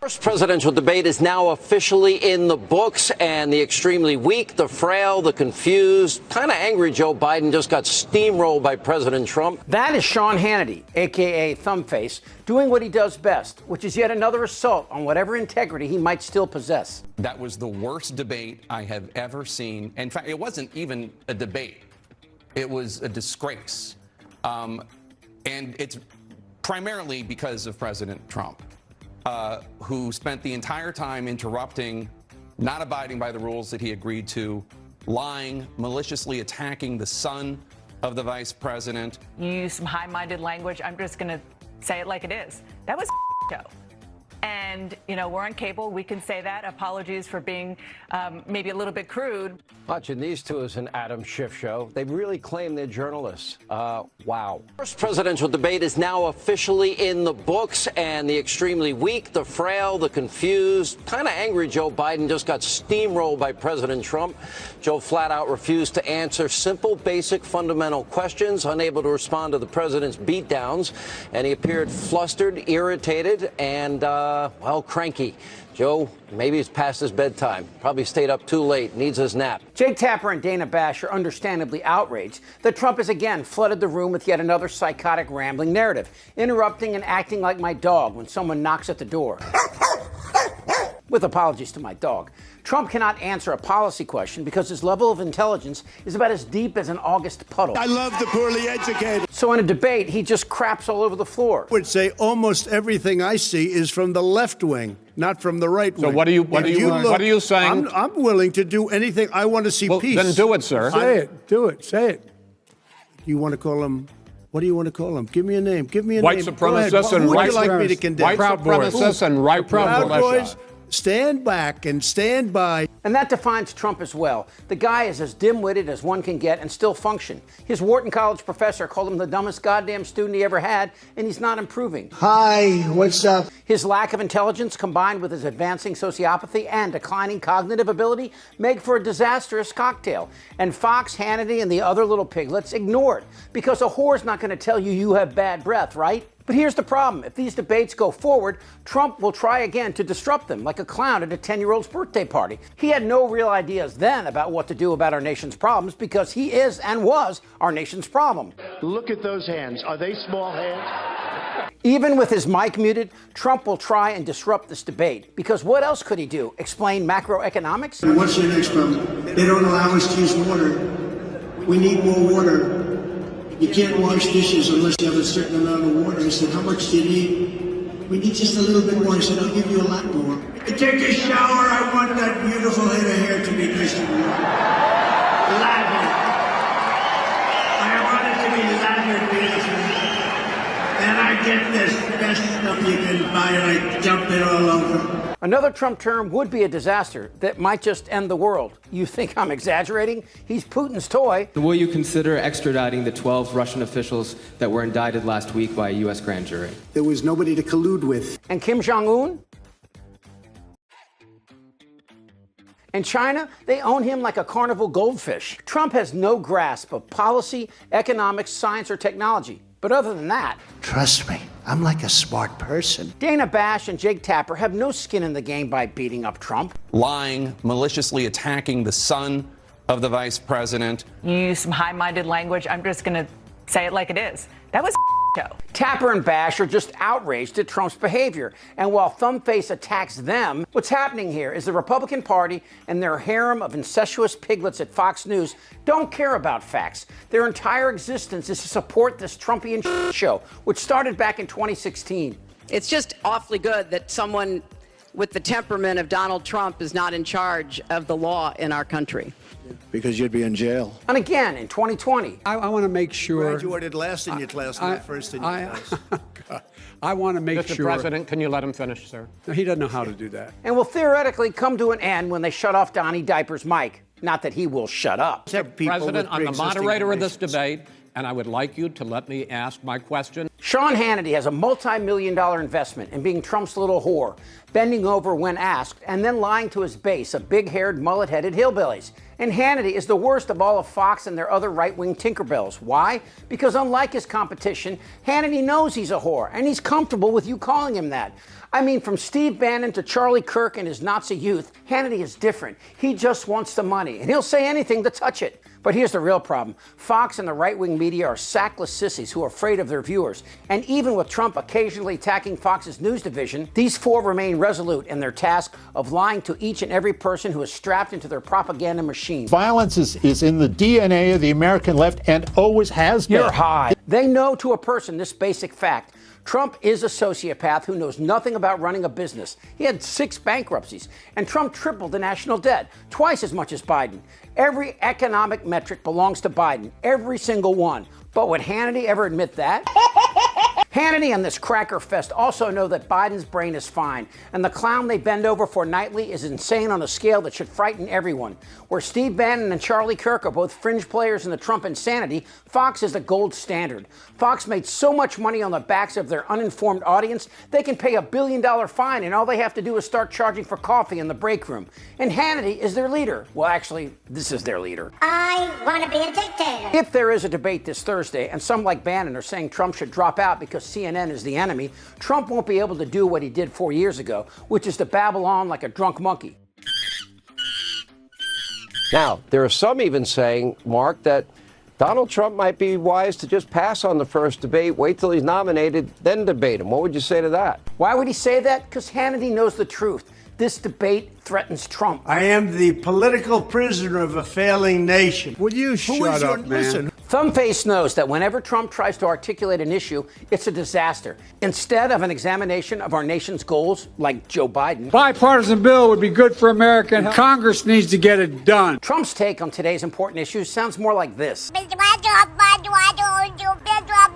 First presidential debate is now officially in the books, and the extremely weak, the frail, the confused, kind of angry Joe Biden just got steamrolled by President Trump. That is Sean Hannity, a.k.a. Thumbface, doing what he does best, which is yet another assault on whatever integrity he might still possess. That was the worst debate I have ever seen. In fact, it wasn't even a debate. It was a disgrace. And it's primarily because of President Trump. Who spent the entire time interrupting, not abiding by the rules that he agreed to, lying, maliciously attacking the son of the vice president. You use some high-minded language. I'm just going to say it like it is. That was show. And, you know, we're on cable. We can say that. Apologies for being maybe a little bit crude. Watching these two is an Adam Schiff show. They really claim they're journalists. Wow. First presidential debate is now officially in the books, and the extremely weak, the frail, the confused, kind of angry Joe Biden just got steamrolled by President Trump. Joe flat out refused to answer simple, basic, fundamental questions, unable to respond to the president's beatdowns, and he appeared flustered, irritated, and, well, cranky. Joe, maybe it's past his bedtime. Probably stayed up too late, needs his nap. Jake Tapper and Dana Bash are understandably outraged that Trump has again flooded the room with yet another psychotic, rambling narrative, interrupting and acting like my dog when someone knocks at the door. With apologies to my dog. Trump cannot answer a policy question because his level of intelligence is about as deep as an August puddle. I love the poorly educated. So in a debate, he just craps all over the floor. I would say almost everything I see is from the left wing, not from the right wing. So what are you saying? I'm willing to do anything. I want to see peace. Then do it, sir. Say it. Do it. Say it. You want to call him? What do you want to call him? Give me a name. Give me a white name. Supremacists and who would white you like me to condemn? White supremacists and right Proud Boys. Stand back and stand by. And that defines Trump as well. The guy is as dim-witted as one can get and still function. His Wharton College professor called him the dumbest goddamn student he ever had, and he's not improving. Hi, what's up? His lack of intelligence combined with his advancing sociopathy and declining cognitive ability make for a disastrous cocktail. And Fox, Hannity, and the other little piglets ignore it because a whore's not going to tell you have bad breath, right? But here's the problem. If these debates go forward, Trump will try again to disrupt them like a clown at a 10-year-old's birthday party. He had no real ideas then about what to do about our nation's problems because he is and was our nation's problem. Look at those hands. Are they small hands? Even with his mic muted, Trump will try and disrupt this debate because what else could he do? Explain macroeconomics? And what's your next problem? They don't allow us to use water. We need more water. You can't wash dishes unless you have a certain amount of water. I said, how much do you need? We need just a little bit more. I said, I'll give you a lot more. You take a shower. I want that beautiful head of hair to be nice and warm. Lathered. I want it to be lathered beautifully. And I get this best stuff you can buy and I dump it all over. Another Trump term would be a disaster that might just end the world. You think I'm exaggerating? He's Putin's toy. Will you consider extraditing the 12 Russian officials that were indicted last week by a U.S. grand jury? There was nobody to collude with. And Kim Jong-un? In China, they own him like a carnival goldfish. Trump has no grasp of policy, economics, science, or technology. But other than that, Trust me, I'm like a smart person. Dana Bash and Jake Tapper have no skin in the game by beating up Trump. Lying, maliciously attacking the son of the vice president. You use some high-minded language. I'm just going to say it like it is. That was show. Tapper and Bash are just outraged at Trump's behavior. And while Thumbface attacks them, what's happening here is the Republican Party and their harem of incestuous piglets at Fox News don't care about facts. Their entire existence is to support this Trumpian show, which started back in 2016. It's just awfully good that someone with the temperament of Donald Trump is not in charge of the law in our country. Because you'd be in jail. And again, in 2020. I want to make sure. Graduated last in your class, not first in your class. I want to make Mr. sure. Mr. President, can you let him finish, sir? No, he doesn't know how to do that. And will theoretically come to an end when they shut off Donnie Diaper's mic. Not that he will shut up. Mr. President, I'm the moderator of this debate. and I would like you to let me ask my question. Sean Hannity has a multi-million-dollar investment in being Trump's little whore, bending over when asked, and then lying to his base of big-haired, mullet-headed hillbillies. And Hannity is the worst of all of Fox and their other right-wing Tinkerbells. Why? Because unlike his competition, Hannity knows he's a whore, and he's comfortable with you calling him that. I mean, from Steve Bannon to Charlie Kirk and his Nazi youth, Hannity is different. He just wants the money, and he'll say anything to touch it. But here's the real problem. Fox and the right-wing media are sackless sissies who are afraid of their viewers. And even with Trump occasionally attacking Fox's news division, these four remain resolute in their task of lying to each and every person who is strapped into their propaganda machine. Violence is in the DNA of the American left and always has been. You're high. They know to a person this basic fact. Trump is a sociopath who knows nothing about running a business. He had 6 bankruptcies, and Trump tripled the national debt, twice as much as Biden. Every economic metric belongs to Biden, every single one. But would Hannity ever admit that? Hannity and this cracker fest also know that Biden's brain is fine, and the clown they bend over for nightly is insane on a scale that should frighten everyone. Where Steve Bannon and Charlie Kirk are both fringe players in the Trump insanity, Fox is the gold standard. Fox made so much money on the backs of their uninformed audience, they can pay $1 billion fine, and all they have to do is start charging for coffee in the break room. And Hannity is their leader. Well, actually, this is their leader. I want to be a dictator. If there is a debate this Thursday, and some like Bannon are saying Trump should drop out because CNN is the enemy, Trump won't be able to do what he did 4 years ago, which is to babble on like a drunk monkey. Now, there are some even saying, Mark, that Donald Trump might be wise to just pass on the first debate, wait till he's nominated, then debate him. What would you say to that? Why would he say that? Because Hannity knows the truth. This debate threatens Trump. I am the political prisoner of a failing nation. Will you shut up, man? Listen. Thumbface knows that whenever Trump tries to articulate an issue, it's a disaster. Instead of an examination of our nation's goals, like Joe Biden, Bipartisan bill would be good for America, and Congress needs to get it done. Trump's take on today's important issues sounds more like this.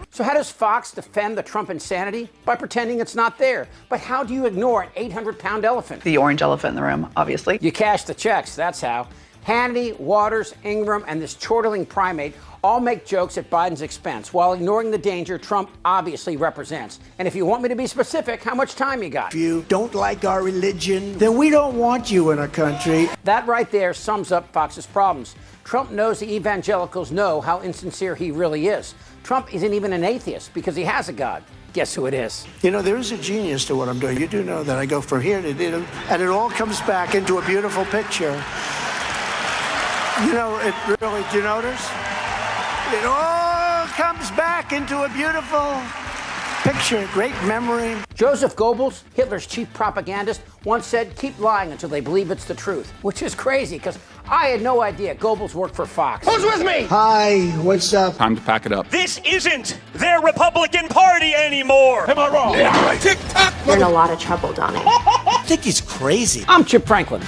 So how does Fox defend the Trump insanity? By pretending it's not there. But how do you ignore an 800-pound elephant? The orange elephant in the room, obviously. You cash the checks, that's how. Hannity, Waters, Ingram, and this chortling primate all make jokes at Biden's expense while ignoring the danger Trump obviously represents. And if you want me to be specific, how much time you got? If you don't like our religion, then we don't want you in our country. That right there sums up Fox's problems. Trump knows the evangelicals know how insincere he really is. Trump isn't even an atheist because he has a God. Guess who it is? You know, there is a genius to what I'm doing. You do know that. I go from here to there, and it all comes back into a beautiful picture. You know, it really, do you notice? It all comes back into a beautiful picture, great memory. Joseph Goebbels, Hitler's chief propagandist, once said, keep lying until they believe it's the truth, which is crazy because I had no idea Goebbels worked for Fox. Who's with me? Hi, what's up? Time to pack it up. This isn't their Republican Party anymore. Am I wrong? Yeah, right. Tick-tock. You're in a lot of trouble, Donnie. I think he's crazy. I'm Chip Franklin.